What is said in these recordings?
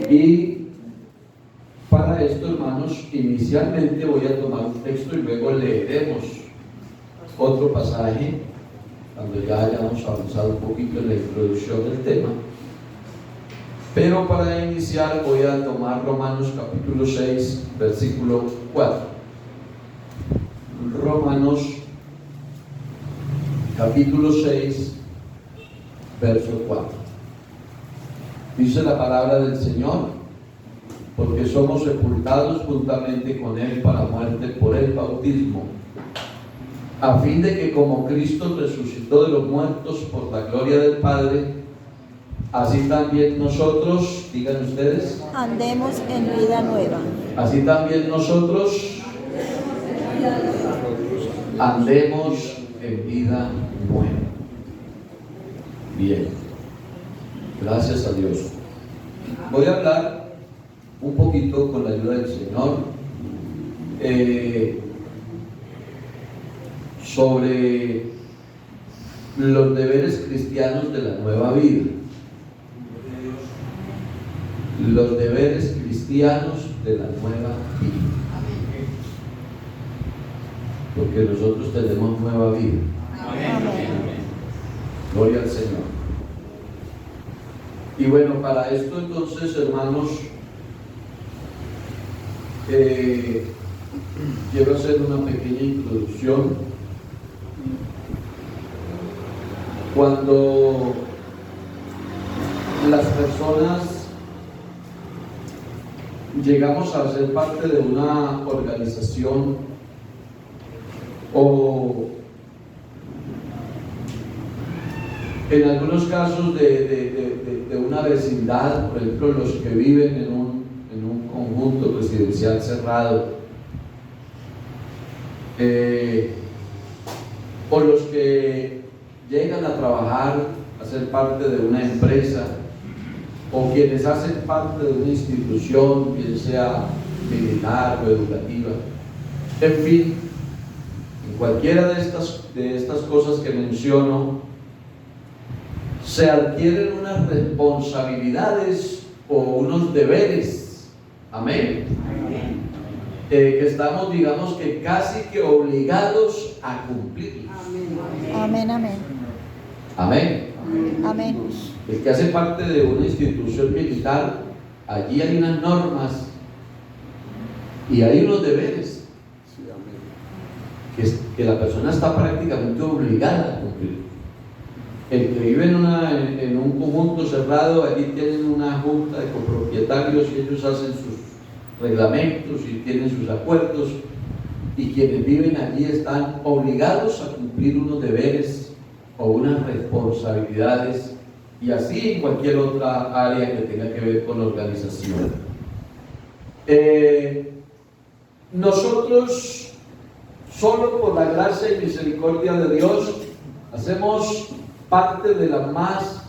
Y para esto, hermanos, inicialmente voy a tomar un texto y luego leeremos otro pasaje cuando ya hayamos avanzado un poquito en la introducción del tema. Pero para iniciar voy a tomar Romanos capítulo 6, versículo 4. Romanos capítulo 6, verso 4. Dice la palabra del Señor: porque somos sepultados juntamente con Él para muerte por el bautismo, a fin de que como Cristo resucitó de los muertos por la gloria del Padre, así también nosotros, digan ustedes, andemos en vida nueva. así también nosotros andemos en vida nueva. Bien, gracias a Dios. Voy a hablar un poquito con la ayuda del Señor sobre los deberes cristianos de la nueva vida. Los deberes cristianos de la nueva vida. Porque nosotros tenemos nueva vida. Amén. Gloria al Señor. Y bueno, para esto entonces, hermanos, quiero hacer una pequeña introducción. Cuando las personas llegamos a ser parte de una organización o en algunos casos de una vecindad, por ejemplo los que viven en un conjunto residencial cerrado, o los que llegan a trabajar, a ser parte de una empresa, o quienes hacen parte de una institución, bien sea militar o educativa, en fin, en cualquiera de estas cosas que menciono, se adquieren unas responsabilidades o unos deberes, amén, que estamos, digamos que casi que obligados a cumplirlos. Amén, amén. Amén. Amén. El que hace parte de una institución militar, allí hay unas normas y hay unos deberes que la persona está prácticamente obligada a cumplir. El que vive en un conjunto cerrado, allí tienen una junta de copropietarios y ellos hacen sus reglamentos y tienen sus acuerdos, y quienes viven allí están obligados a cumplir unos deberes o unas responsabilidades, y así en cualquier otra área que tenga que ver con la organización. Nosotros, solo por la gracia y misericordia de Dios, hacemos parte de la más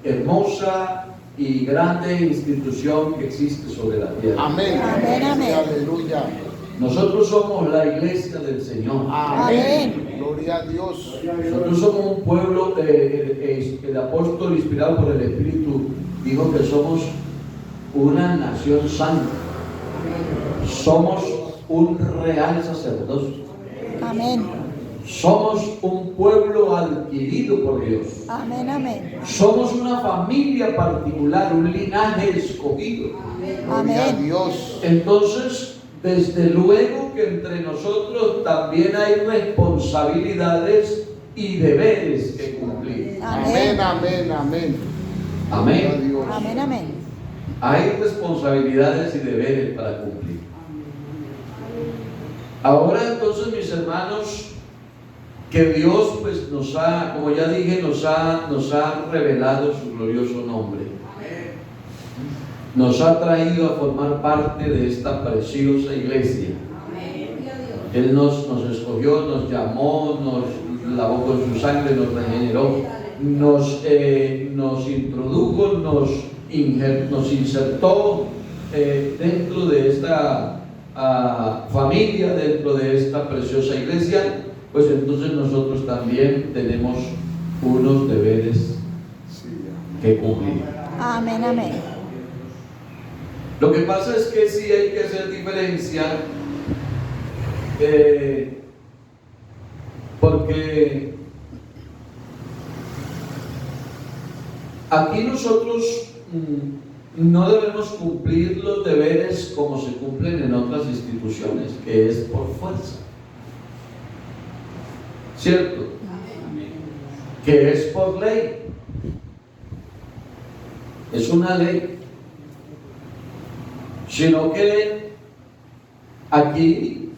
hermosa y grande institución que existe sobre la tierra. Amén. Amén, amén. Aleluya. Nosotros somos la iglesia del Señor. Amén. Gloria a Dios. Nosotros somos un pueblo, el apóstol inspirado por el Espíritu dijo que somos una nación santa. Somos un real sacerdocio. Amén. Somos un pueblo adquirido por Dios. Amén, amén. Somos una familia particular, un linaje escogido. Gloria a Amén. Dios. Entonces, desde luego que entre nosotros también hay responsabilidades y deberes que cumplir. Amén, amén, amén. Gloria a Amén. Dios. Amén, amén. Hay responsabilidades y deberes para cumplir. Ahora entonces, mis hermanos, que Dios pues nos ha, como ya dije, nos ha revelado su glorioso nombre. Nos ha traído a formar parte de esta preciosa iglesia. Él nos escogió, nos llamó, nos lavó con su sangre, nos regeneró, nos introdujo, nos insertó dentro de esta familia, dentro de esta preciosa iglesia. Pues entonces nosotros también tenemos unos deberes que cumplir. Amén, amén. Lo que pasa es que sí hay que hacer diferencia, porque aquí nosotros no debemos cumplir los deberes como se cumplen en otras instituciones, que es por fuerza. ¿Cierto? Que es por ley. Es una ley. Sino que aquí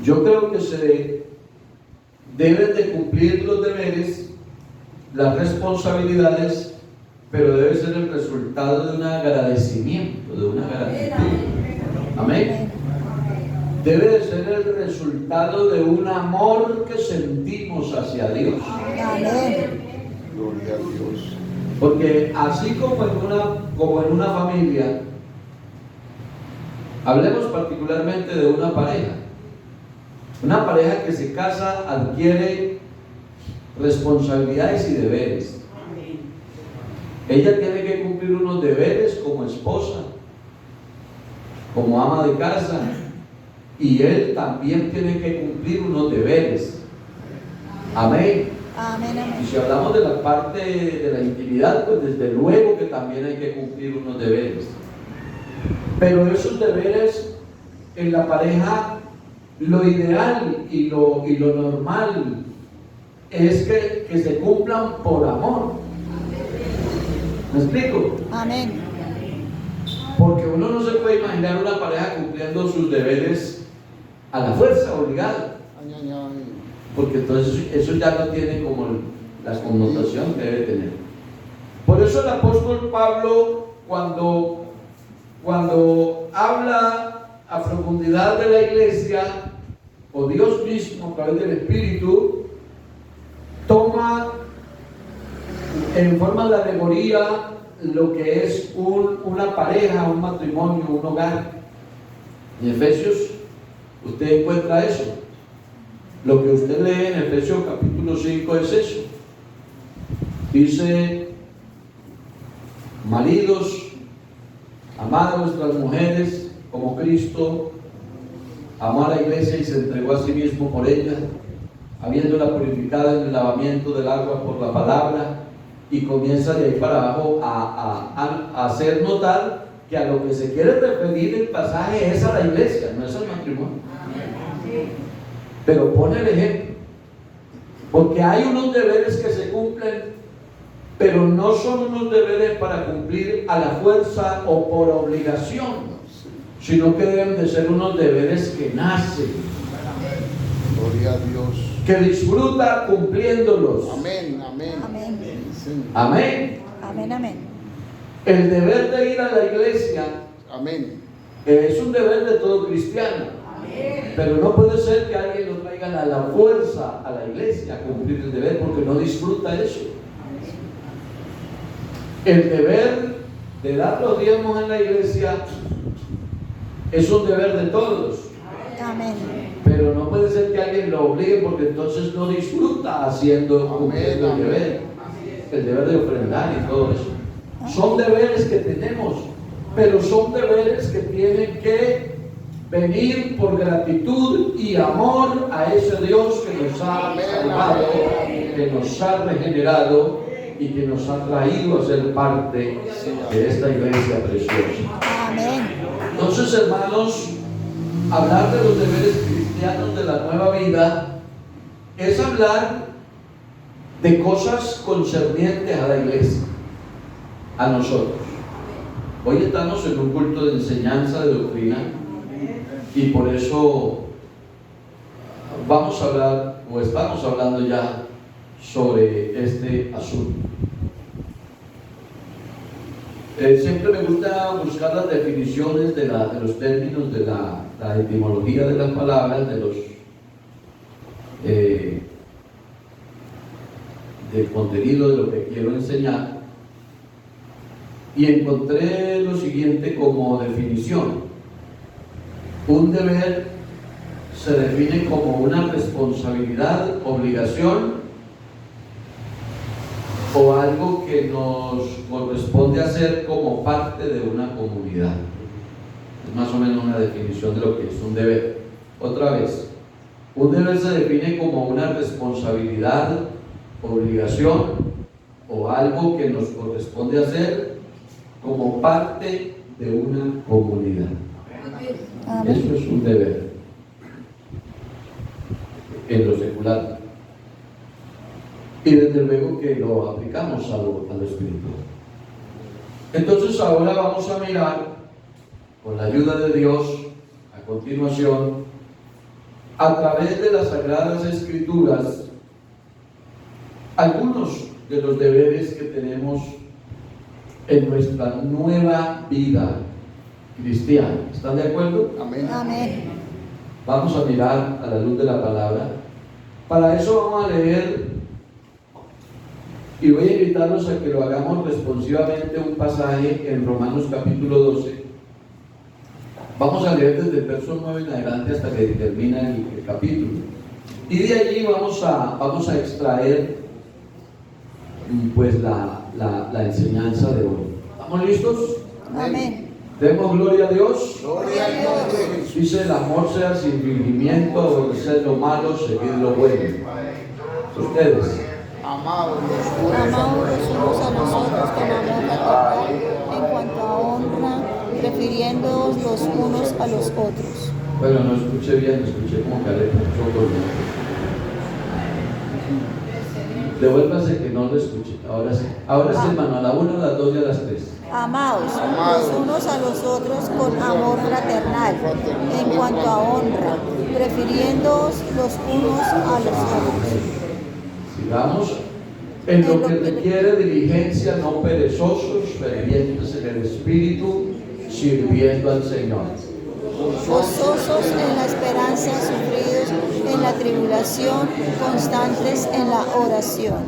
yo creo que se deben de cumplir los deberes, las responsabilidades, pero debe ser el resultado de un agradecimiento, de una gratitud. Amén. Debe de ser el resultado de un amor que sentimos hacia Dios. Amén. Gloria a Dios. Porque así como en una familia, hablemos particularmente de una pareja. Una pareja que se casa adquiere responsabilidades y deberes. Ella tiene que cumplir unos deberes como esposa, como ama de casa, y él también tiene que cumplir unos deberes. Amén. Amén, Y amén. si hablamos de la parte de la intimidad, pues desde luego que también hay que cumplir unos deberes. Pero esos deberes en la pareja, lo ideal y lo normal es que se cumplan por amor. ¿Me explico? Amén. Porque uno no se puede imaginar una pareja cumpliendo sus deberes a la fuerza, obligado. Ay, ay, ay. Porque entonces eso ya no tiene como la connotación que debe tener. Por eso el apóstol Pablo, cuando habla a profundidad de la iglesia, o Dios mismo a través del Espíritu, toma en forma de alegoría lo que es una pareja, un matrimonio, un hogar. En Efesios usted encuentra eso. Lo que usted lee en Efesios capítulo 5 es eso. Dice: maridos, amad a vuestras mujeres como Cristo amó a la iglesia y se entregó a sí mismo por ella, habiéndola purificado en el lavamiento del agua por la palabra. Y comienza de ahí para abajo a hacer notar que a lo que se quiere referir el pasaje es a la iglesia, no es al matrimonio. Pero pone el ejemplo, porque hay unos deberes que se cumplen, pero no son unos deberes para cumplir a la fuerza o por obligación, sino que deben de ser unos deberes que nacen, Gloria a Dios. que disfruta cumpliéndolos. Amén, amén. Amén. Sí, Amén. Amén, amén. El deber de ir a la iglesia amén. es un deber de todo cristiano, pero no puede ser que alguien lo traiga a la fuerza a la iglesia a cumplir el deber, porque no disfruta eso. El deber de dar los diezmos en la iglesia es un deber de todos, Amén. pero no puede ser que alguien lo obligue, porque entonces no disfruta haciendo cumpliendo el deber, el deber de ofrendar y todo eso. Son deberes que tenemos, pero son deberes que tienen que venir por gratitud y amor a ese Dios que nos ha salvado, que nos ha regenerado y que nos ha traído a ser parte de esta iglesia preciosa. Amén. Entonces, hermanos, hablar de los deberes cristianos de la nueva vida es hablar de cosas concernientes a la iglesia, a nosotros. Hoy estamos en un culto de enseñanza de doctrina y por eso vamos a hablar, o estamos hablando ya sobre este asunto. Siempre me gusta buscar las definiciones de los términos, de la etimología de las palabras, del contenido de lo que quiero enseñar, y encontré lo siguiente como definición. Un deber se define como una responsabilidad, obligación o algo que nos corresponde hacer como parte de una comunidad. Es más o menos una definición de lo que es un deber. Otra vez, un deber se define como una responsabilidad, obligación o algo que nos corresponde hacer como parte de una comunidad. Amén. Eso es un deber en lo secular. Y desde luego que lo aplicamos a lo espiritual. Entonces ahora vamos a mirar, con la ayuda de Dios, a continuación, a través de las Sagradas Escrituras, algunos de los deberes que tenemos en nuestra nueva vida cristiana. ¿Están de acuerdo? Amén. Amén. Vamos a mirar a la luz de la palabra. Para eso vamos a leer, y voy a invitarlos a que lo hagamos responsivamente, un pasaje en Romanos capítulo 12. Vamos a leer desde el verso 9 en adelante hasta que termina el capítulo. Y de allí vamos a extraer pues la enseñanza de hoy. ¿Estamos listos? Amén. Demos gloria a Dios. Gloria a Dios. Dice: el amor sea sin fingimiento, aborrecer lo malo, seguir lo bueno. Ustedes. Amados los unos Amados los unos a los otros con amor fraternal, en cuanto a honra, prefiriéndoos los unos a los otros. Bueno, no escuché bien, escuché como careta, devuélvase que no lo escuché. Ahora sí. Ahora sí, hermano, a la 1, a las 2 y a las 3. Amados los unos a los otros con amor fraternal, en cuanto a honra, prefiriéndoos los unos a los otros. Sigamos. En lo que requiere diligencia, no perezosos, fervientes en el espíritu, sirviendo al Señor. Gozosos en la esperanza, sufridos en la tribulación, constantes en la oración.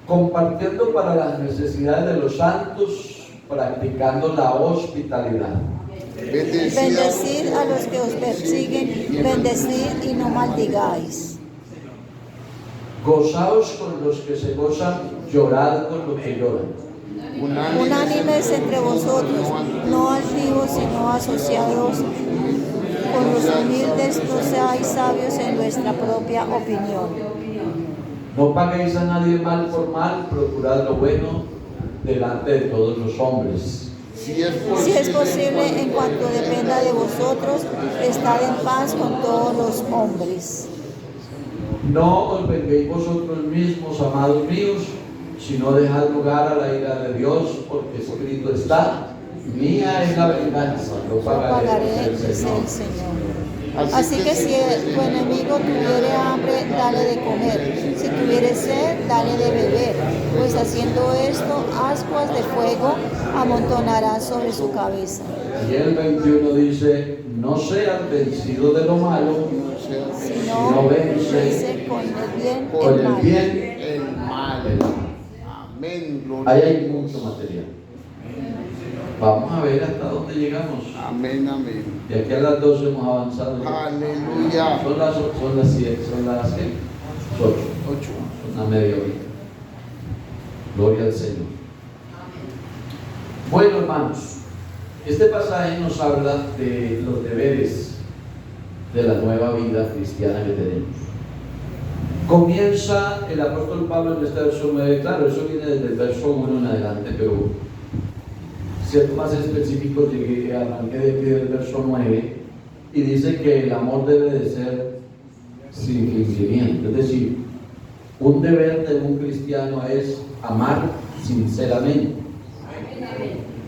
Compartiendo para las necesidades de los santos, practicando la hospitalidad. Bendecid a los que os persiguen, bendecid y no maldigáis. Gozaos con los que se gozan, llorad con los que lloran. Unánimes entre vosotros, no altivos, sino asociados con los humildes, no seáis sabios en vuestra propia opinión. No paguéis a nadie mal por mal, procurad lo bueno delante de todos los hombres. Si es posible, en cuanto dependa de vosotros, estad en paz con todos los hombres. No os venguéis vosotros mismos, amados míos, sino dejad lugar a la ira de Dios, porque escrito está: mía es la venganza, lo pagaré, dice el Señor. Así que si tu enemigo tuviere hambre, dale de comer. Si tuviere sed, dale de beber. Pues haciendo esto, ascuas de fuego amontonará sobre su cabeza. Y el 21 dice: no sean vencidos de lo malo, Sino vence con el bien el mal. Amén. Gloria Ahí a hay Dios. mucho material. Vamos a ver hasta dónde llegamos. Amén, amén. De aquí a las 12 hemos avanzado. Aleluya. Son las 7, son las 8. 8. Una media horita. Gloria al Señor. Bueno, hermanos, este pasaje nos habla de los deberes de la nueva vida cristiana que tenemos. Comienza el apóstol Pablo en este verso 9, claro, eso viene desde el verso 1 en adelante, pero siendo más específico, arranqué de aquí del verso 9 y dice que el amor debe de ser sin fingimiento, es decir, un deber de un cristiano es amar sinceramente.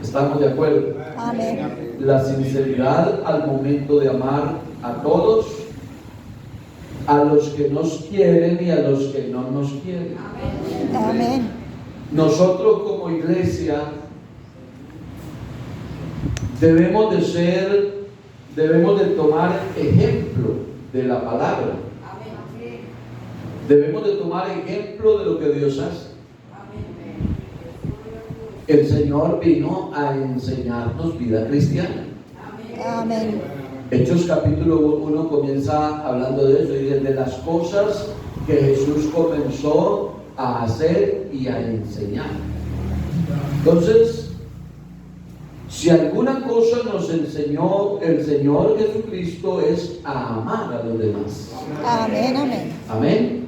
¿Estamos de acuerdo? Amén. La sinceridad al momento de amar a todos, a los que nos quieren y a los que no nos quieren. Amén. Nosotros como iglesia debemos de tomar ejemplo de la palabra. Debemos de tomar ejemplo de lo que Dios hace. El Señor vino a enseñarnos vida cristiana. Amén. Hechos capítulo 1 comienza hablando de eso, y de las cosas que Jesús comenzó a hacer y a enseñar. Entonces, si alguna cosa nos enseñó el Señor Jesucristo es a amar a los demás. Amén, amén. Amén.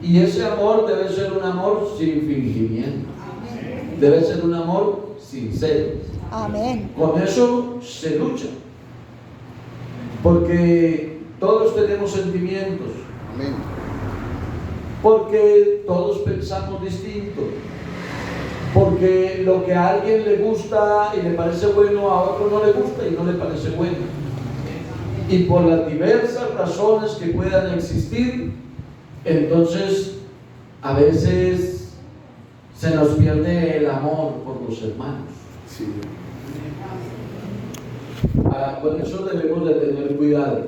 Y ese amor debe ser un amor sin fingimiento. Debe ser un amor sincero. Amén. Con eso se lucha. Porque todos tenemos sentimientos. Amén. Porque todos pensamos distinto. Porque lo que a alguien le gusta y le parece bueno, a otro no le gusta y no le parece bueno. Y por las diversas razones que puedan existir, entonces a veces se nos pierde el amor por los hermanos. Sí. Con eso debemos de tener cuidado.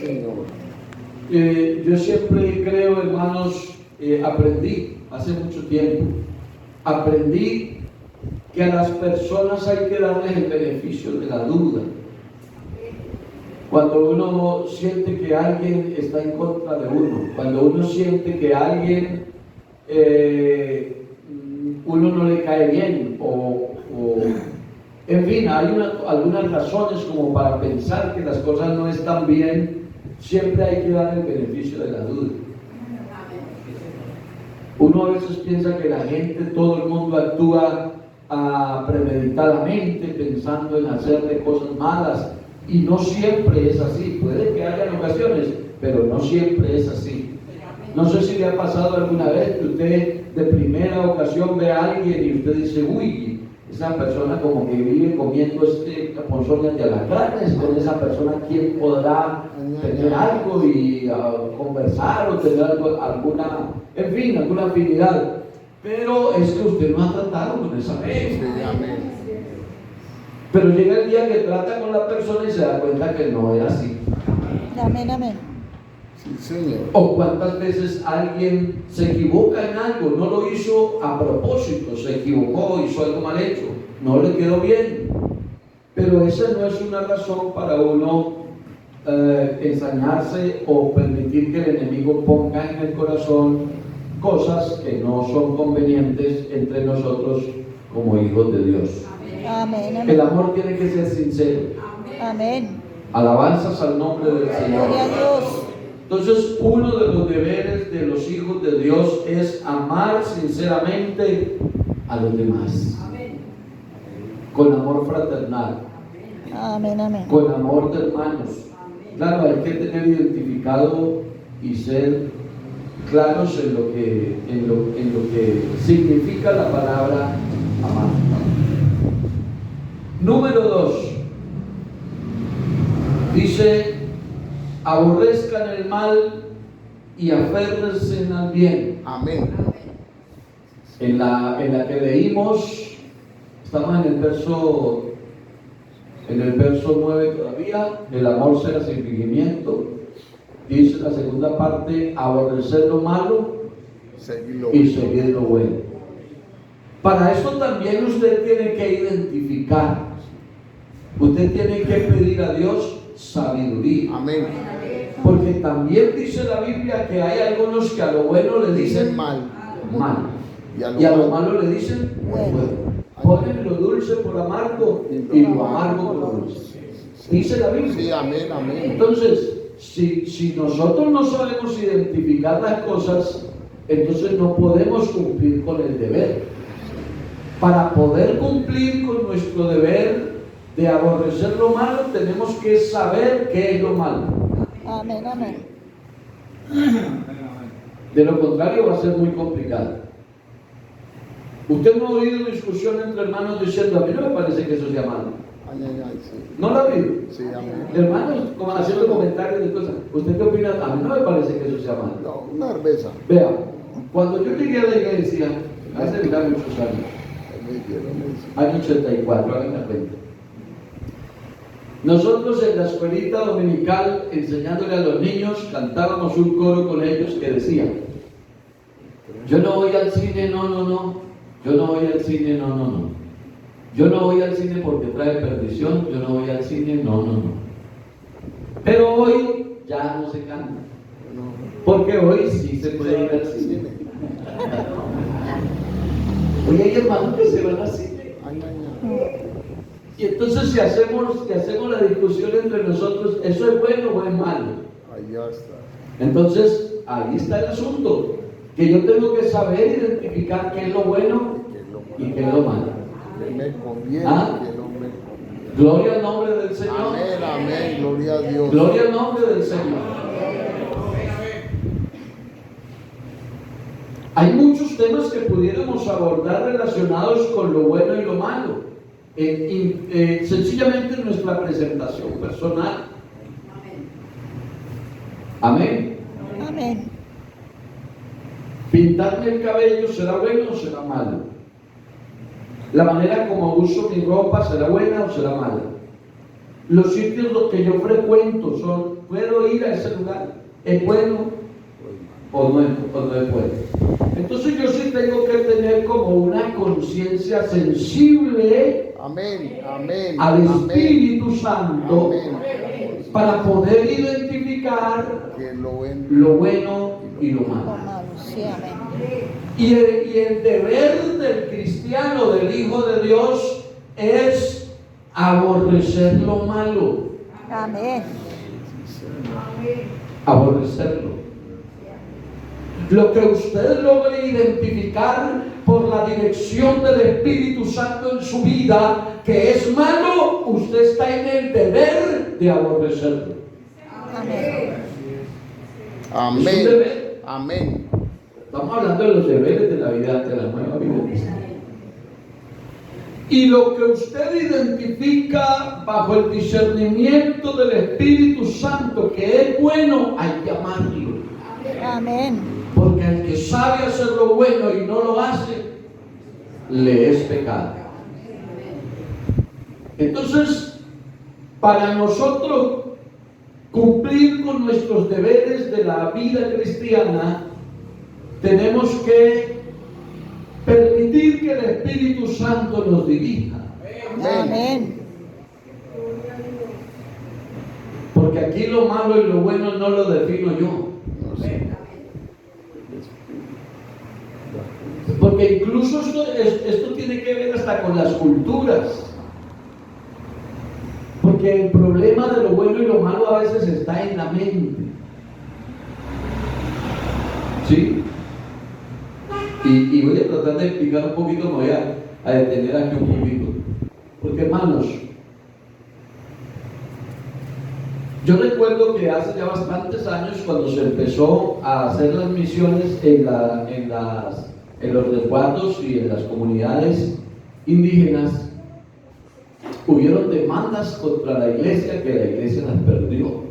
Señor. Yo siempre creo, hermanos, aprendí hace mucho tiempo, aprendí que a las personas hay que darles el beneficio de la duda. Cuando uno siente que alguien está en contra de uno, cuando uno siente que alguien uno no le cae bien o en fin, hay algunas razones como para pensar que las cosas no están bien, siempre hay que dar el beneficio de la duda. Uno a veces piensa que la gente, todo el mundo actúa premeditadamente, pensando en hacerle cosas malas, y no siempre es así. Puede que haya ocasiones, pero no siempre es así. No sé si le ha pasado alguna vez que usted de primera ocasión ve a alguien y usted dice, uy, esa persona como que vive comiendo ponzones de alacranes, con esa persona quién podrá tener algo y conversar o tener alguna, en fin, alguna afinidad. Pero es que usted no ha tratado con esa persona. Sí, amén. Pero llega el día que trata con la persona y se da cuenta que no era así. Amén, amén. Sí, Señor. O cuántas veces alguien se equivoca en algo, no lo hizo a propósito, se equivocó, hizo algo mal hecho, no le quedó bien. Pero esa no es una razón para uno ensañarse o permitir que el enemigo ponga en el corazón cosas que no son convenientes entre nosotros como hijos de Dios. Amén, amén. El amor tiene que ser sincero. Amén. Alabanzas al nombre del Señor. Gloria a Dios. Entonces, uno de los deberes de los hijos de Dios es amar sinceramente a los demás. Con amor fraternal, Amén, amén. con amor de hermanos. Claro, hay que tener identificado y ser claros en lo que significa la palabra amar. Número 2. Dice, aborrezcan el mal y aférrense al bien. Amén. En la que leímos, estamos en el verso 9 todavía, el amor será sin fingimiento. Dice la segunda parte, aborrecer lo malo y seguir lo bueno. Para esto también usted tiene que identificar, usted tiene que pedir a Dios sabiduría. Amén. Porque también dice la Biblia que hay algunos que a lo bueno le dicen mal. y a lo malo le dicen Bueno. Ponen lo dulce por amargo y lo amargo por dulce. Dice la Biblia. Sí, amén, amén. Entonces, si nosotros no sabemos identificar las cosas, entonces no podemos cumplir con el deber. Para poder cumplir con nuestro deber de aborrecer lo malo, tenemos que saber qué es lo malo. Amén, amén. De lo contrario va a ser muy complicado. Usted no ha oído discusión entre hermanos diciendo, a mí no me parece que eso sea malo. Ay, ay, ay, sí. ¿No lo ha oído? Sí, amén. Hermanos, como haciendo comentarios de cosas. ¿Usted qué opina? A mí no me parece que eso sea malo. No, una cerveza. Vea, cuando yo llegué a la iglesia, hace ya muchos años, año 84, hagan la cuenta. Nosotros en la escuelita dominical, enseñándole a los niños, cantábamos un coro con ellos que decía, yo no voy al cine, no. Yo no voy al cine, no. Yo no voy al cine porque trae perdición, yo no voy al cine, no. Pero hoy ya no se canta. Porque hoy sí se puede ir al cine. Oye, hay hermanos que se van así. Ay, ay, ay. Y entonces si hacemos la discusión entre nosotros, ¿eso es bueno o es malo? Ahí ya está. Entonces, ahí está el asunto. Que yo tengo que saber identificar qué es lo bueno y qué es lo malo. Que me conviene, ¿Ah? que no me conviene. Gloria al nombre del Señor. Amén, amén, gloria a Dios. Gloria al nombre del Señor. Hay muchos temas que pudiéramos abordar relacionados con lo bueno y lo malo. Sencillamente en nuestra presentación personal. Amén. Amén. Pintarme el cabello, ¿será bueno o será malo? La manera como uso mi ropa, ¿será buena o será mala? Los sitios los que yo frecuento son, ¿puedo ir a ese lugar? ¿Es bueno o no es bueno? Entonces yo sí tengo que tener como una conciencia sensible Amén, amén. al amén. Espíritu Santo Amén. para poder identificar Que lo bueno. lo bueno y lo Lo malo. malo, sí, amén. Y el deber del cristiano, del Hijo de Dios, es aborrecer lo malo. Amén. Aborrecerlo. Lo que usted logre identificar por la dirección del Espíritu Santo en su vida, que es malo, usted está en el deber de aborrecerlo. Amén. Es un Amén. deber. Amén. Estamos hablando de los deberes de la vida, de la nueva vida. Y lo que usted identifica bajo el discernimiento del Espíritu Santo que es bueno, hay que amarlo. Amén. Porque el que sabe hacer lo bueno y no lo hace, le es pecado. Entonces, para nosotros cumplir con nuestros deberes de la vida cristiana, tenemos que permitir que el Espíritu Santo nos dirija. Amén. Porque aquí lo malo y lo bueno no lo defino yo. No sé. Porque incluso esto tiene que ver hasta con las culturas. Porque el problema de lo bueno y lo malo a veces está en la mente. ¿Sí? Y voy a tratar de explicar un poquito, me voy a detener aquí un poquito. Porque hermanos, yo recuerdo que hace ya bastantes años, cuando se empezó a hacer las misiones en los resguardos y en las comunidades indígenas, hubieron demandas contra la iglesia que la iglesia las perdió.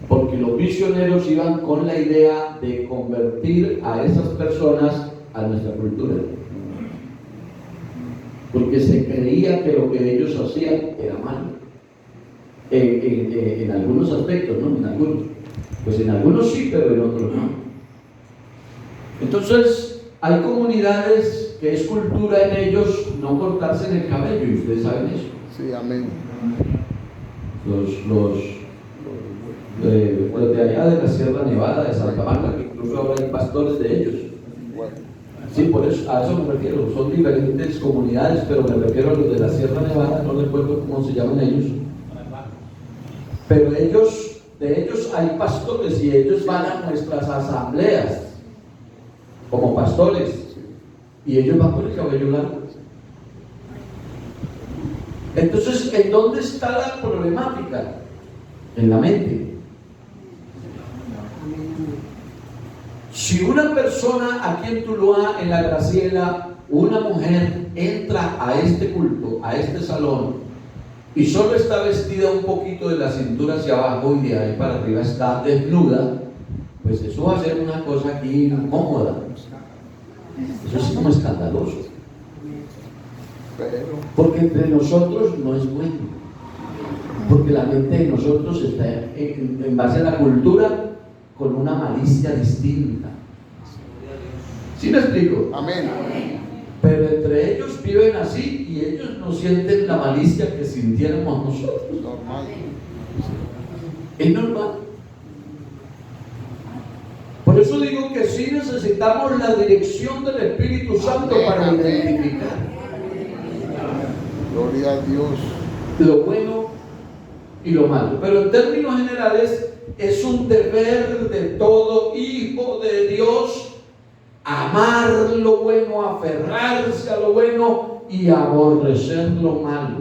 Porque los misioneros iban con la idea de convertir a esas personas a nuestra cultura. Porque se creía que lo que ellos hacían era malo. En algunos aspectos, ¿no? En algunos. Pues en algunos sí, pero en otros no. Entonces, hay comunidades que es cultura en ellos no cortarse en el cabello, y ustedes saben eso. Sí, amén. Los de allá de la Sierra Nevada, de Santa Marta, que incluso ahora hay pastores de ellos. Bueno. Sí, por eso, a eso me refiero. Son diferentes comunidades, pero me refiero a los de la Sierra Nevada, no recuerdo cómo se llaman ellos. Pero de ellos hay pastores y ellos van a nuestras asambleas como pastores y ellos van con el cabello largo. Entonces, ¿en dónde está la problemática? En la mente. Si una persona aquí en Tuluá, en la Graciela, una mujer entra a este culto, a este salón, y solo está vestida un poquito de la cintura hacia abajo y de ahí para arriba está desnuda, pues eso va a ser una cosa aquí incómoda. Eso es como escandaloso. Porque entre nosotros no es bueno. Porque la mente de nosotros está en base a la cultura con una malicia distinta. ¿Sí me explico? Amén. Pero entre ellos viven así y ellos no sienten la malicia que sintiéramos nosotros. Normal. Es normal. Por eso digo que sí necesitamos la dirección del Espíritu Santo Amén, para amén. identificar Gloria a Dios. lo bueno y lo malo. Pero en términos generales, es un deber de todo hijo de Dios amar lo bueno, aferrarse a lo bueno y aborrecer lo malo.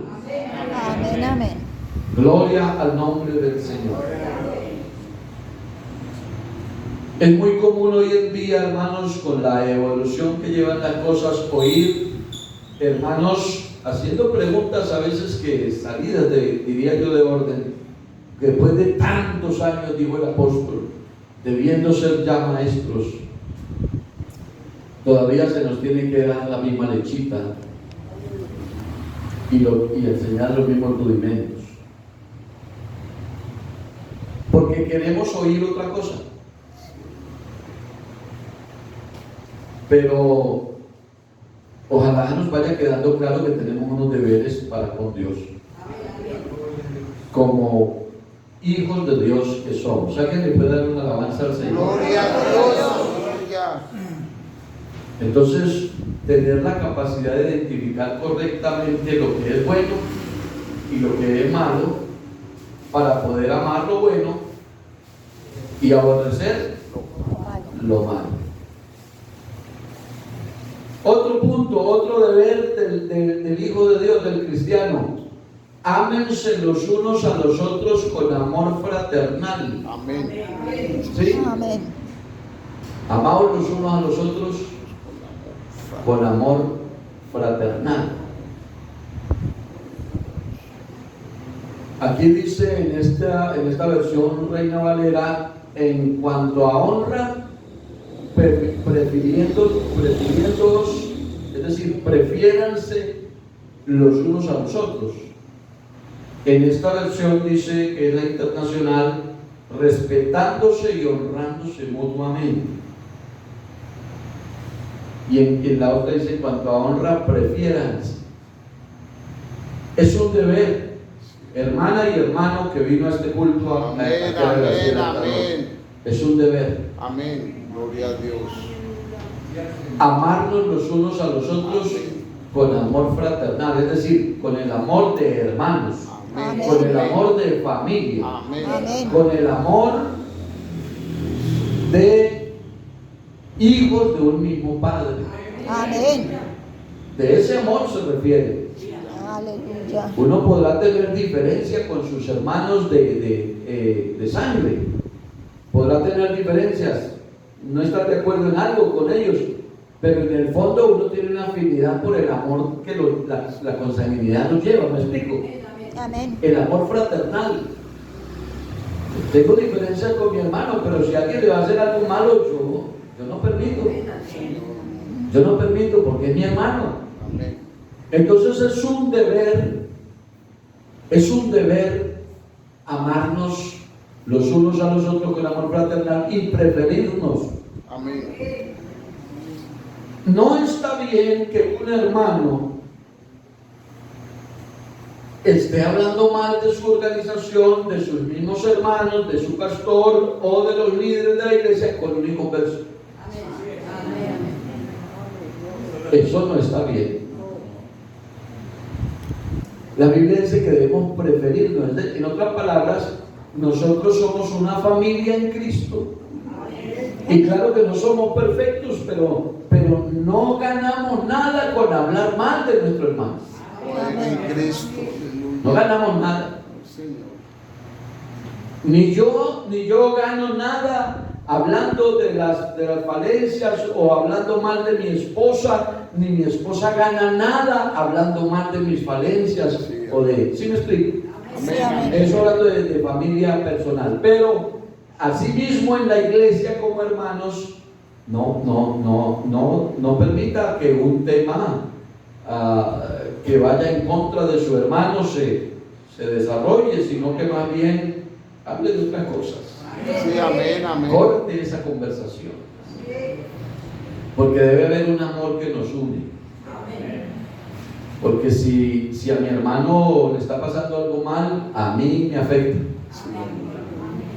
Amén, amén. Gloria al nombre del Señor. Es muy común hoy en día, hermanos, con la evolución que llevan las cosas, oír hermanos haciendo preguntas a veces que salidas de, diría yo, de orden, que después de tantos años, dijo el apóstol, debiendo ser ya maestros, todavía se nos tiene que dar la misma lechita y enseñar los mismos rudimentos, porque queremos oír otra cosa. Pero ojalá nos vaya quedando claro que tenemos unos deberes para con Dios, como hijos de Dios que somos. ¿Alguien le puede dar una alabanza al Señor? Gloria a Dios. Gloria. Entonces, tener la capacidad de identificar correctamente lo que es bueno y lo que es malo, para poder amar lo bueno y aborrecer lo malo. Otro punto, otro deber del Hijo de Dios, del cristiano: ámense los unos a los otros con amor fraternal. Amén. ¿Sí? Amén. Amaos los unos a los otros con amor fraternal. Aquí dice en esta versión Reina Valera, en cuanto a honra, prefiriéndolos, es decir, prefiéranse los unos a los otros. En esta versión dice, que es la internacional, respetándose y honrándose mutuamente. Y en la otra dice, en cuanto a honra, prefiéranse. Es un deber, hermana y hermano que vino a este culto a Amén, amén, amén. es un deber. Amén. Gloria a Dios. Amarnos los unos a los otros con amor fraternal, es decir, con el amor de hermanos, Amén. con el amor de familia, Amén. Amén. con el amor de hijos de un mismo Padre. Amén. De ese amor se refiere. Aleluya. Uno podrá tener diferencia con sus hermanos de sangre, podrá tener diferencias, no estar de acuerdo en algo con ellos, pero en el fondo uno tiene una afinidad por el amor que la consanguinidad nos lleva. ¿Me explico? Amén. El amor fraternal. Tengo diferencias con mi hermano, pero si alguien le va a hacer algo malo, yo no permito. Yo no permito, porque es mi hermano. Amén. Entonces es un deber amarnos los unos a los otros con amor fraternal y preferirnos. Amén. No está bien que un hermano esté hablando mal de su organización, de sus mismos hermanos, de su pastor o de los líderes de la iglesia con un inconverso. Eso no está bien. La Biblia dice que debemos preferirnos. En otras palabras, nosotros somos una familia en Cristo. Y claro que no somos perfectos, pero no ganamos nada con hablar mal de nuestro hermano. En Cristo. No ganamos nada. Señor. Ni yo gano nada hablando de las falencias o hablando mal de mi esposa, ni mi esposa gana nada hablando mal de mis falencias o de... ¿Sí me explico? Sí, amén. Eso hablando de familia personal, pero asimismo en la iglesia como hermanos, no permita que un tema que vaya en contra de su hermano se desarrolle, sino que más bien hable de otras cosas. Sí, amén, amén. Corte esa conversación, porque debe haber un amor que nos une. Porque si a mi hermano le está pasando algo mal, a mí me afecta.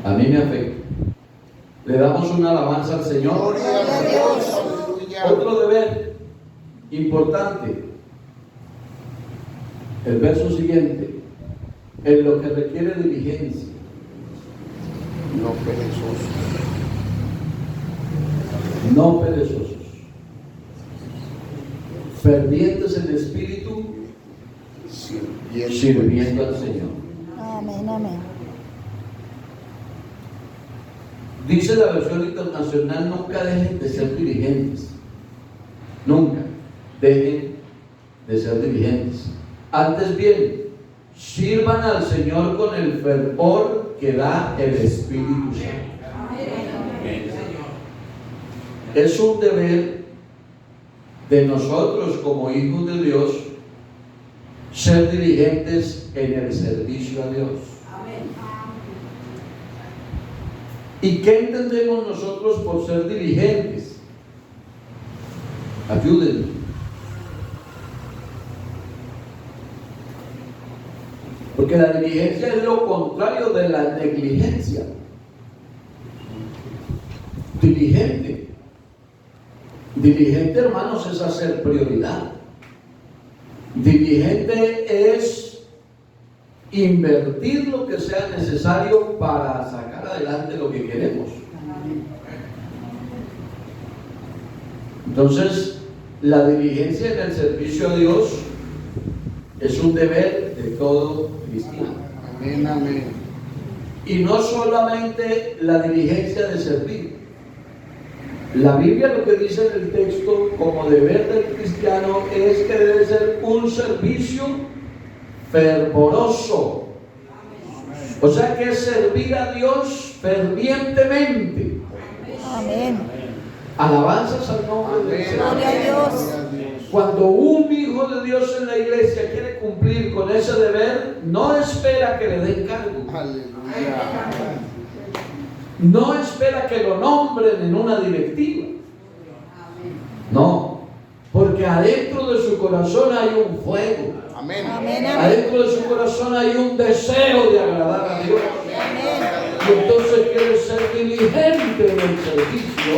A mí me afecta. Le damos una alabanza al Señor. Gloria a Dios. Aleluya. Otro deber importante, el verso siguiente, en lo que requiere diligencia. No perezosos. No perezosos, fervientes en espíritu, sirviendo al Señor. Amén, amén. Dice la versión internacional: nunca dejen de ser diligentes. Nunca dejen de ser diligentes. Antes bien, sirvan al Señor con el fervor que da el Espíritu Santo. Es un deber de nosotros como hijos de Dios ser diligentes en el servicio a Dios. ¿Y qué entendemos nosotros por ser diligentes? Ayúdenme. Porque la diligencia es lo contrario de la negligencia. Diligente. Diligente, hermanos, es hacer prioridad. Diligente es invertir lo que sea necesario para sacar adelante lo que queremos. Entonces, la diligencia en el servicio a Dios es un deber de todo cristiano. Amén, amén. Y no solamente la diligencia de servir. La Biblia lo que dice en el texto como deber del cristiano es que debe ser un servicio fervoroso. O sea que es servir a Dios fervientemente. Amén. Alabanzas al nombre del Señor. Gloria a Dios. Cuando un hijo de Dios en la iglesia quiere cumplir con ese deber, no espera que le den cargo. Aleluya. No espera que lo nombren en una directiva. No, porque adentro de su corazón hay un fuego. Amén. Amén, amén. Adentro de su corazón hay un deseo de agradar a Dios. Y entonces quiere ser diligente en el servicio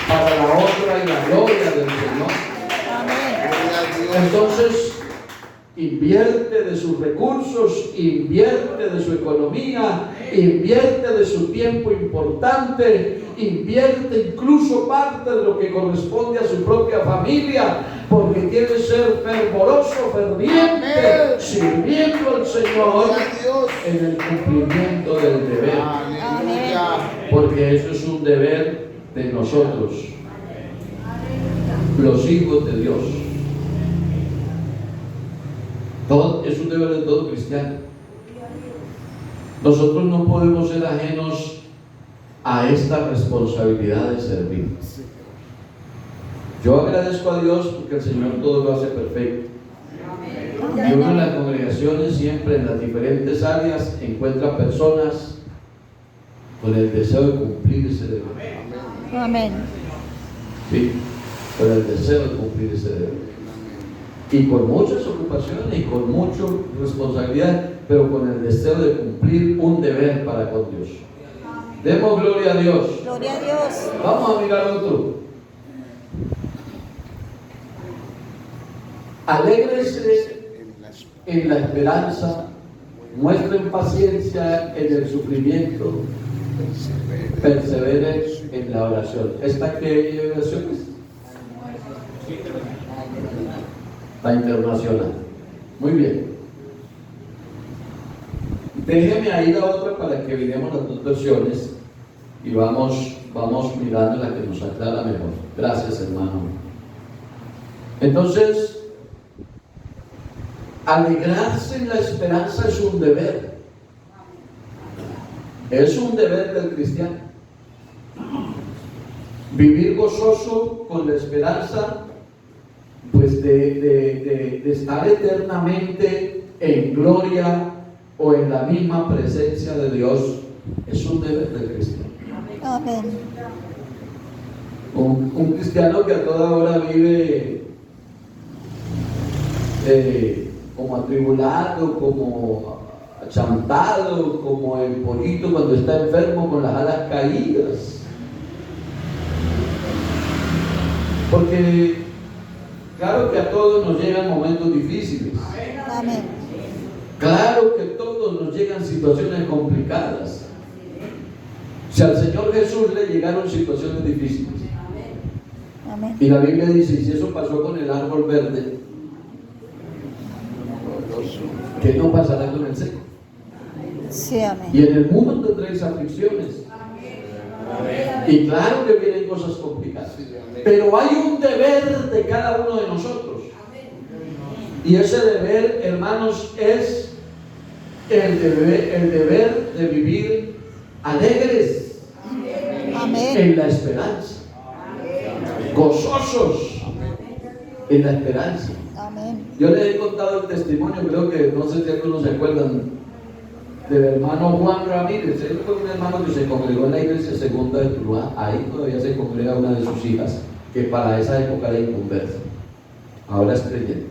para la honra y la gloria del Señor. Amén. Entonces invierte de sus recursos, invierte de su economía, invierte de su tiempo importante, invierte incluso parte de lo que corresponde a su propia familia, porque quiere ser fervoroso, ferviente, sirviendo al Señor en el cumplimiento del deber, Aleluya. porque eso es un deber de nosotros, los hijos de Dios. Es un deber de todo cristiano. Nosotros no podemos ser ajenos a esta responsabilidad de servir. Yo agradezco a Dios porque el Señor todo lo hace perfecto. Y uno en las congregaciones, siempre en las diferentes áreas, encuentra personas con el deseo de cumplir ese deber. Amén. Sí, con el deseo de cumplir ese deber. Y con muchas ocupaciones y con mucha responsabilidad, pero con el deseo de cumplir un deber para con Dios. Demos gloria a Dios. Gloria a Dios. Vamos a mirar otro. Alégrese en la esperanza, muestren paciencia en el sufrimiento, perseveren en la oración. ¿Esta qué oración es? La internacional. Muy bien. Déjeme ahí la otra para que miremos las dos versiones y vamos mirando la que nos aclara mejor. Gracias, hermano. Entonces, alegrarse en la esperanza es un deber. Es un deber del cristiano. Vivir gozoso con la esperanza, pues de estar eternamente en gloria o en la misma presencia de Dios, es un deber del cristiano. Amén. Un cristiano que a toda hora vive como atribulado, como achantado, como el pollito cuando está enfermo con las alas caídas. Porque claro que a todos nos llegan momentos difíciles. Amén. Claro que a todos nos llegan situaciones complicadas. Si al Señor Jesús le llegaron situaciones difíciles. Amén. Y la Biblia dice, y si eso pasó con el árbol verde, que no pasará con el seco. Sí, amén. Y en el mundo tendréis aflicciones. Y claro que vienen cosas complicadas. Pero hay un deber de cada uno de nosotros. Y ese deber, hermanos, es el deber de vivir alegres Amén. en la esperanza, gozosos en la esperanza. Amén. Yo les he contado el testimonio, creo que no sé si algunos se acuerdan del hermano Juan Ramírez. Él fue un hermano que se congregó en la iglesia segunda de Tuluá. Ahí todavía se congrega una de sus hijas, que para esa época era inconversa, ahora es creyente.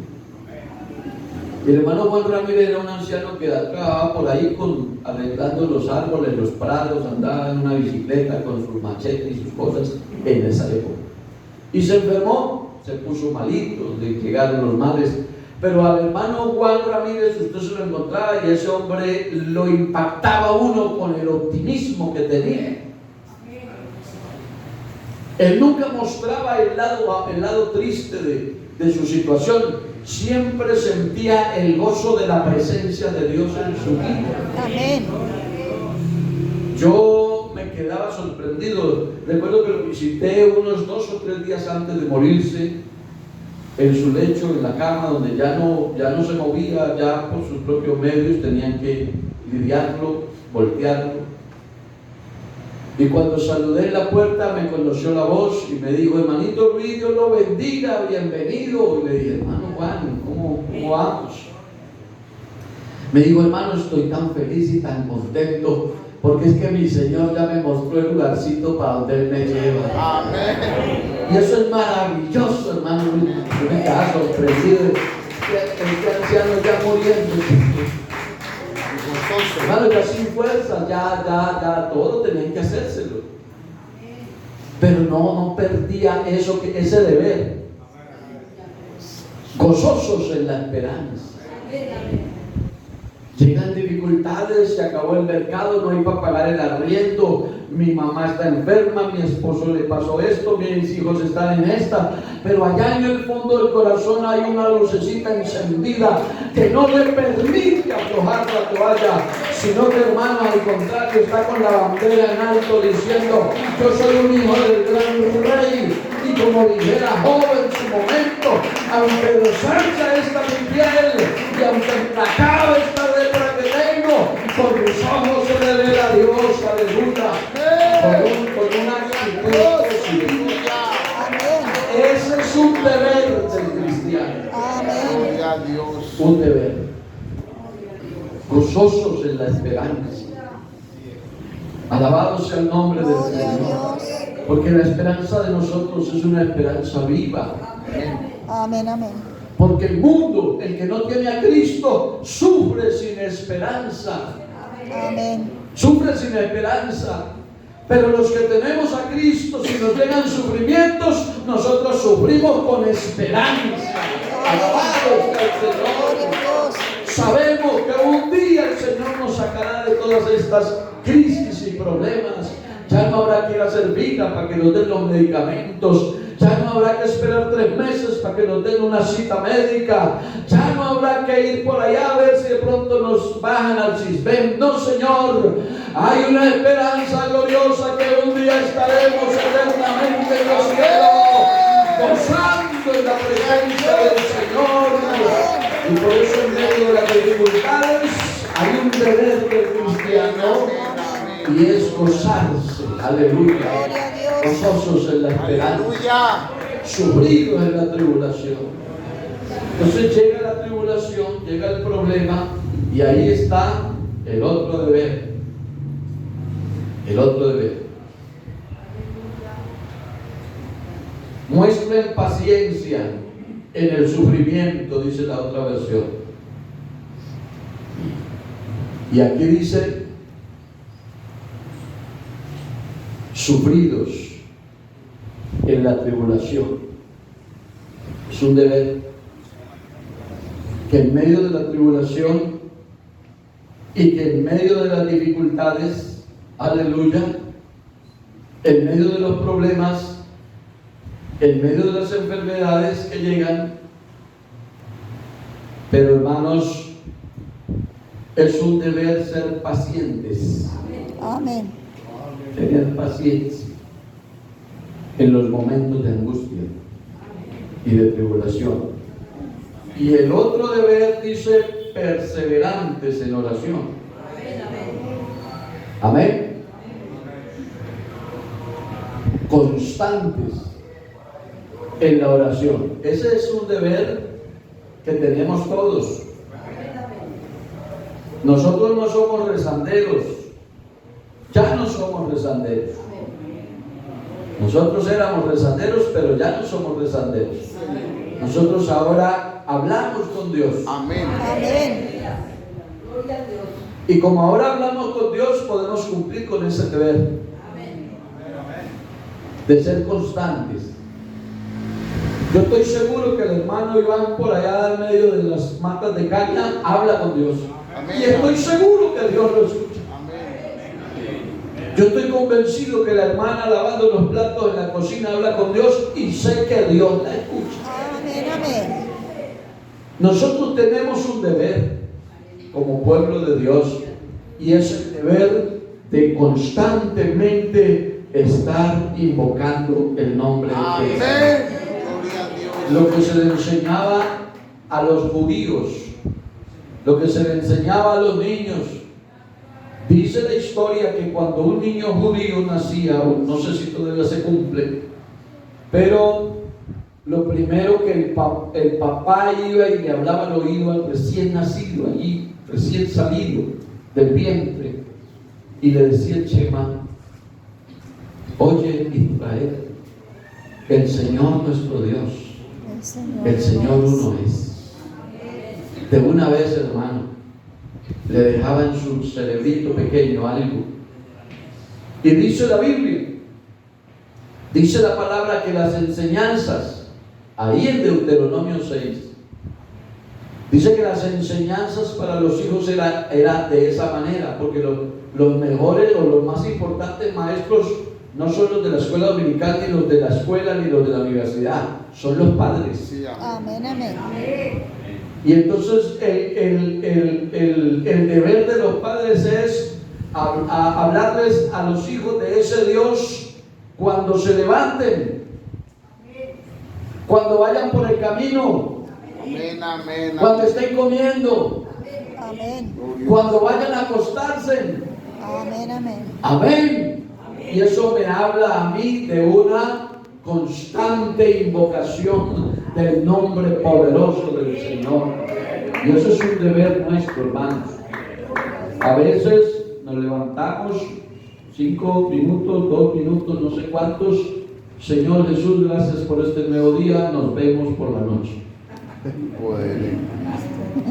Y el hermano Juan Ramírez era un anciano que trabajaba por ahí arreglando los árboles, los prados, andaba en una bicicleta con sus machetes y sus cosas en esa época. Y se enfermó, se puso malito, le llegaron los males. Pero al hermano Juan Ramírez usted se lo encontraba y ese hombre lo impactaba uno con el optimismo que tenía. Él nunca mostraba el lado triste de su situación. Siempre sentía el gozo de la presencia de Dios en su vida. Amén. Yo me quedaba sorprendido. Recuerdo que lo visité unos 2 o 3 días antes de morirse, en su lecho, en la cama, donde ya no se movía, ya por sus propios medios tenían que lidiarlo, voltearlo. Y cuando saludé en la puerta me conoció la voz y me dijo, hermanito Luis, Dios lo bendiga, bienvenido. Y le dije, hermano Juan, ¿cómo vamos? Me dijo, hermano, estoy tan feliz y tan contento, porque es que mi Señor ya me mostró el lugarcito para donde Él me lleva. Amén. Y eso es maravilloso, hermano. Yo me quedaba sorprendido. Este anciano ya muriendo. Hermano, ya sin fuerza, ya todo tenían que hacérselo. Pero no perdía ese deber. Gozosos en la esperanza. Llegan dificultades, se acabó el mercado, no hay para pagar el arriendo, mi mamá está enferma, mi esposo le pasó esto, mis hijos están en esta, pero allá en el fondo del corazón hay una lucecita encendida que no le permite aflojar la toalla, sino que, hermano, al contrario, está con la bandera en alto diciendo, yo soy un hijo del gran rey. Y como dijera Job en su momento, aunque deshacha esta mi piel y aunque me acabe esta lepra que tengo, con mis ojos se le ve a Dios, aleluya, con una actitud positiva. Ese es un deber del cristiano. Amén. Un deber. Gozosos en la esperanza. Alabado sea el nombre del Señor. Porque la esperanza de nosotros es una esperanza viva. Amén, amén. Porque el mundo, el que no tiene a Cristo, sufre sin esperanza. Amén. Sufre sin esperanza. Pero los que tenemos a Cristo, si nos llegan sufrimientos, nosotros sufrimos con esperanza. Alabado sea el Señor. Sabemos que un día el Señor nos sacará de todas estas crisis y problemas. Ya no habrá que ir a hacer vida para que nos den los medicamentos. Ya no habrá que esperar 3 meses para que nos den una cita médica. Ya no habrá que ir por allá a ver si de pronto nos bajan al CISBEN. No, Señor. Hay una esperanza gloriosa que un día estaremos eternamente en los cielos, gozando en la presencia del Señor. Y por eso en medio de las dificultades hay un deber del cristiano. Y es gozarse, aleluya, gozosos en la esperanza, sufridos en la tribulación. Entonces llega la tribulación, llega el problema, y ahí está el otro deber. El otro deber. Muestren paciencia en el sufrimiento, dice la otra versión. Y aquí dice, sufridos en la tribulación. Es un deber que en medio de la tribulación y que en medio de las dificultades, aleluya, en medio de los problemas, en medio de las enfermedades que llegan, pero hermanos, es un deber ser pacientes. Amén. Tener paciencia en los momentos de angustia y de tribulación. Y el otro deber dice perseverantes en oración. Amén. Constantes en la oración. Ese es un deber que tenemos todos. Nosotros no somos rezanderos. Ya no somos rezanderos. Nosotros éramos rezanderos, pero ya no somos rezanderos. Nosotros ahora hablamos con Dios. Amén. Amén. Y como ahora hablamos con Dios, podemos cumplir con ese deber de ser constantes. Yo estoy seguro que el hermano Iván, por allá en medio de las matas de caña, habla con Dios. Amén. Y estoy seguro que Dios lo escucha. Amén. Yo estoy convencido que la hermana lavando los platos en la cocina habla con Dios y sé que Dios la escucha. Amén. Amén. Nosotros tenemos un deber como pueblo de Dios, y es el deber de constantemente estar invocando el nombre de Cristo. Amén. Gloria a Dios. Lo que se le enseñaba a los judíos, lo que se le enseñaba a los niños. Dice la historia que cuando un niño judío nacía, no sé si todavía se cumple, pero lo primero que el papá iba y le hablaba al oído al recién nacido, allí, recién salido del vientre, y le decía el Shema: oye Israel, el Señor nuestro Dios, el Señor uno es. De una vez, hermano, le dejaba en su cerebrito pequeño algo. Y dice la Biblia, dice la palabra que las enseñanzas, ahí en Deuteronomio 6, dice que las enseñanzas para los hijos era de esa manera, porque los mejores o los más importantes maestros no son los de la escuela dominical, ni los de la escuela, ni los de la universidad, son los padres. Sí, amén. Amén. Amén. Y entonces el deber de los padres es hablarles a los hijos de ese Dios cuando se levanten, cuando vayan por el camino, Amén. Amén. cuando estén comiendo, Amén. cuando vayan a acostarse. Amén. Amén. Amén. Y eso me habla a mí de una constante invocación del nombre poderoso del Señor. Y eso es un deber nuestro, hermanos. A veces nos levantamos 5 minutos, 2 minutos, no sé cuántos. Señor Jesús, gracias por este nuevo día. Nos vemos por la noche.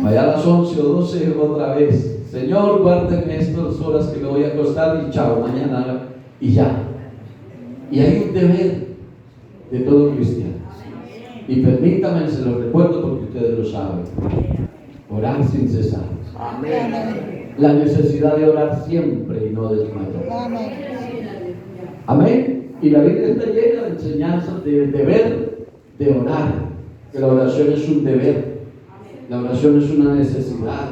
Allá a las 11 o 12 otra vez. Señor, guárdeme estas horas que me voy a acostar y chao, mañana y ya. Y hay un deber de todo cristiano. Y permítanme, se lo recuerdo porque ustedes lo saben. Orar sin cesar. Amén. La necesidad de orar siempre y no desmayar. Amén. Amén. Y la Biblia está llena de enseñanzas del deber de orar. Que la oración es un deber. La oración es una necesidad.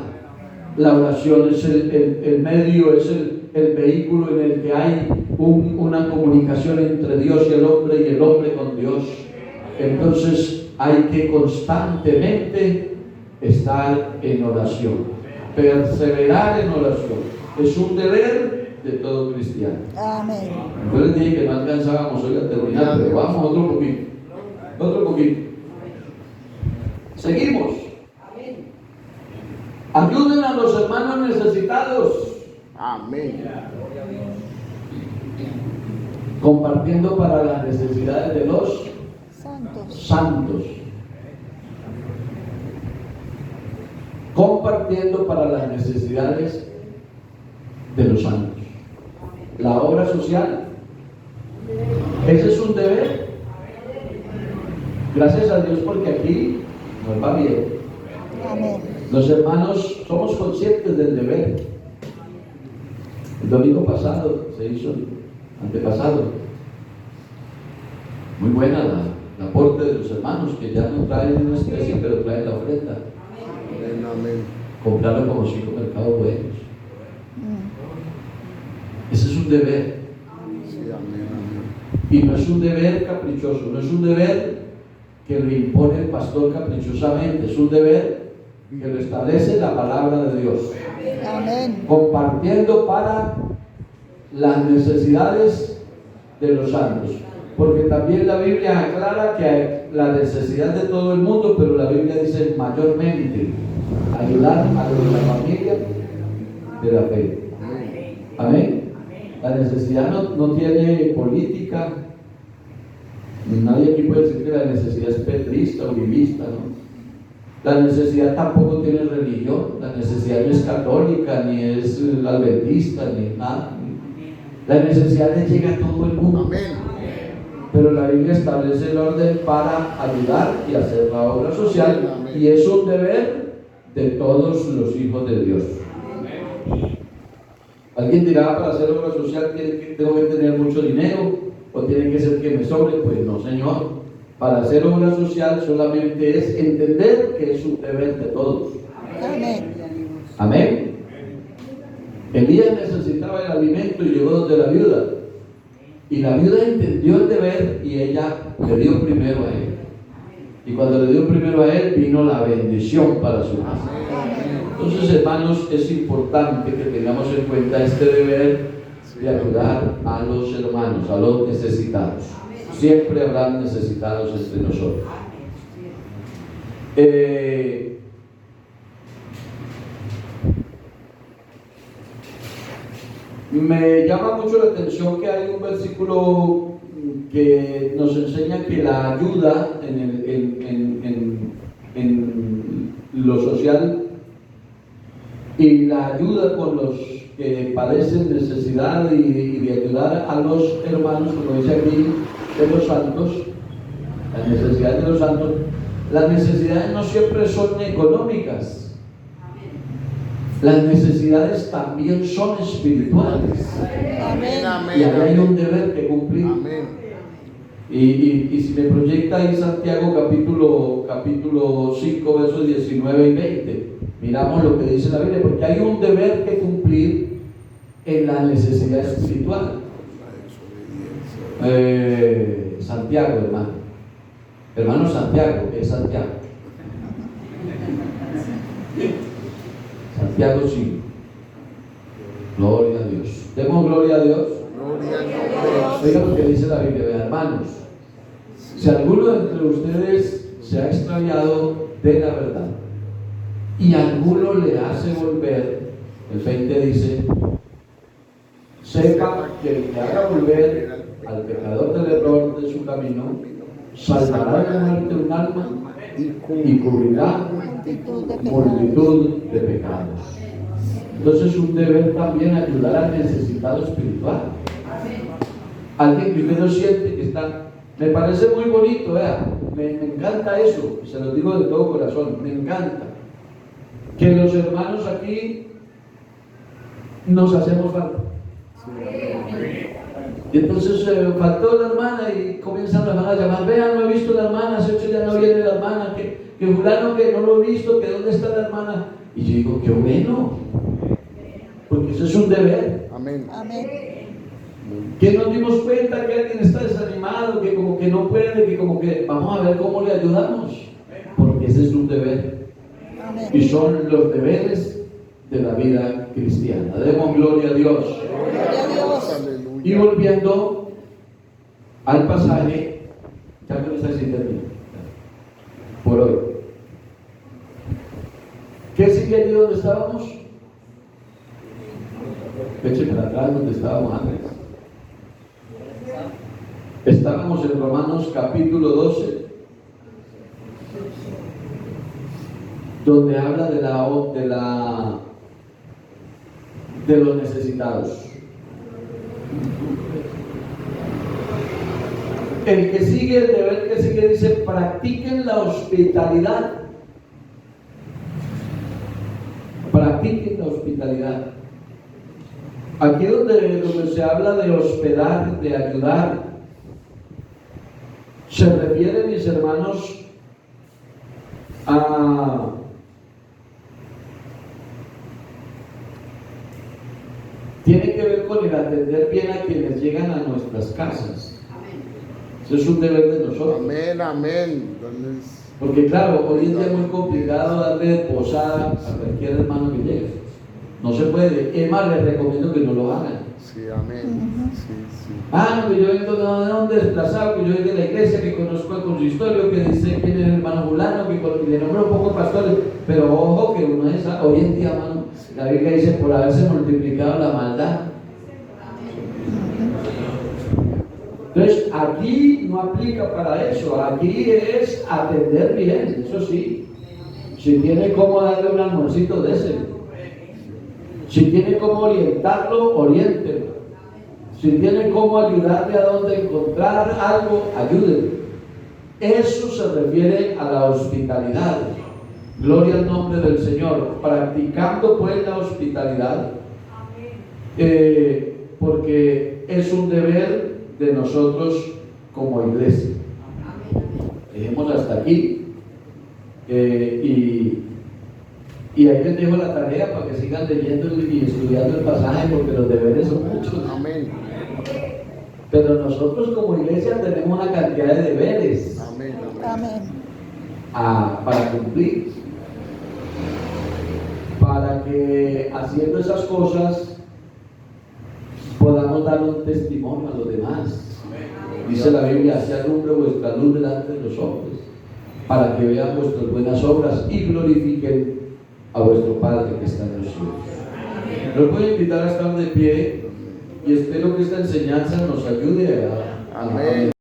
La oración es el medio, es el vehículo en el que hay una comunicación entre Dios y el hombre con Dios. Entonces hay que constantemente estar en oración, perseverar en oración. Es un deber de todo cristiano. Amén. Yo les dije que no alcanzábamos hoy a terminar, pero vamos otro poquito. Seguimos. Ayuden a los hermanos necesitados. Amén. Compartiendo para las necesidades de los santos. Compartiendo para las necesidades de los santos. La obra social. Ese es un deber. Gracias a Dios porque aquí nos va bien. Amén. Los hermanos somos conscientes del deber. El domingo pasado se hizo, antepasado. Muy buena la aporte de los hermanos que ya no traen una especie, pero traen la ofrenda. Amén, amén. Compraron como 5 mercados buenos. Ese es un deber. Sí, amén, amén. Y no es un deber caprichoso, no es un deber que lo impone el pastor caprichosamente, es un deber que lo establece la palabra de Dios. Amén. Compartiendo para las necesidades de los santos. Porque también la Biblia aclara que hay la necesidad de todo el mundo, pero la Biblia dice mayormente ayudar a la familia de la fe. Amén. La necesidad no tiene política. Nadie aquí puede decir que la necesidad es petrista o vivista, ¿no? La necesidad tampoco tiene religión. La necesidad no es católica, ni es adventista, ni nada. La necesidad le llega a todo el mundo. Amén. Pero la Biblia establece el orden para ayudar y hacer la obra social, y es un deber de todos los hijos de Dios. Alguien dirá, para hacer obra social tengo que tener mucho dinero, o tiene que ser que me sobre. Pues no, Señor. Para hacer obra social solamente es entender que es un deber de todos. Amén. Amén. Elías necesitaba el alimento y llegó donde la viuda. Y la viuda entendió el deber y ella le dio primero a él. Y cuando le dio primero a él, vino la bendición para su casa. Entonces, hermanos, es importante que tengamos en cuenta este deber de ayudar a los hermanos, a los necesitados. Siempre habrán necesitados entre nosotros. Me llama mucho la atención que hay un versículo que nos enseña que la ayuda en lo social y la ayuda con los que padecen necesidad y de ayudar a los hermanos, como dice aquí, de los santos, las necesidades de los santos, las necesidades no siempre son económicas. Las necesidades también son espirituales. Amén. Y ahí hay un deber que cumplir. Amén. Y si me proyecta ahí Santiago capítulo 5, versos 19 y 20, miramos lo que dice la Biblia, porque hay un deber que cumplir en la necesidad espiritual. Santiago, hermano Santiago, ¿qué es Santiago? Santiago 5. Gloria a Dios. Demos gloria a Dios. Gloria a Dios. Oiga lo que dice la Biblia, hermanos. Si alguno de entre ustedes se ha extraviado de la verdad y alguno le hace volver, el 20 dice, sepa que el que haga volver al pecador del error de su camino, salvará de muerte un alma y cubrirá multitud de pecados. Entonces es un deber también ayudar al necesitado espiritual. Alguien que usted no siente que está. Me parece muy bonito, me encanta eso, se lo digo de todo corazón, me encanta que los hermanos aquí nos hacemos falta. Y entonces faltó la hermana y comienzan las hermanas a llamar, vean, no he visto la hermana, hace 8 días no viene la hermana, que fulano que no lo he visto, que dónde está la hermana. Y yo digo, qué bueno, porque eso es un deber. Amén. Amén. Que nos dimos cuenta que alguien está desanimado, que como que no puede, que como que vamos a ver cómo le ayudamos, porque ese es un deber. Amén. Y son los deberes de la vida cristiana. Demos gloria a Dios. Gloria a Dios. Aleluya. Y volviendo al pasaje, ya que no está sin terminar por hoy. ¿Qué sigue allí donde estábamos? Eche para atrás donde estábamos antes. Estábamos en Romanos capítulo 12, donde habla de los necesitados. El que sigue, el deber que sigue, dice: practiquen la hospitalidad. Practiquen la hospitalidad. Aquí donde se habla de hospedar, de ayudar, se refiere, mis hermanos, a tiene que ver con el atender bien a quienes llegan a nuestras casas. Eso es un deber de nosotros. Amén, amén. Porque claro, hoy en día es muy complicado darle posada a cualquier hermano que llegue. No se puede. Es más, les recomiendo que no lo hagan. Sí, amén. Sí, sí. Ah, no, que yo vengo de un desplazado, que yo vengo de la iglesia, que conozco el consistorio, que dice quién es el hermano fulano, que le nombro un poco pastores. Pero ojo que uno es, hoy en día, hermano, la Biblia dice: por haberse multiplicado la maldad. Entonces, aquí no aplica para eso. Aquí es atender bien, eso sí. Si tiene cómo darle un almuercito, déselo. Si tiene cómo orientarlo, oriéntelo. Si tiene cómo ayudarle a dónde encontrar algo, ayúdenle. Eso se refiere a la hospitalidad. Gloria al nombre del Señor. Practicando pues la hospitalidad, porque es un deber de nosotros como iglesia. Dejemos hasta aquí. Y ahí les dejo la tarea para que sigan leyendo y estudiando el pasaje, porque los deberes son muchos. Amén. Pero nosotros como iglesia tenemos una cantidad de deberes Amén. Amén. para cumplir, para que haciendo esas cosas podamos dar un testimonio a los demás. Dice la Biblia: así alumbre vuestra luz delante de los hombres, para que vean vuestras buenas obras y glorifiquen a vuestro Padre que está en los cielos. Los voy a invitar a estar de pie y espero que esta enseñanza nos ayude a Amén.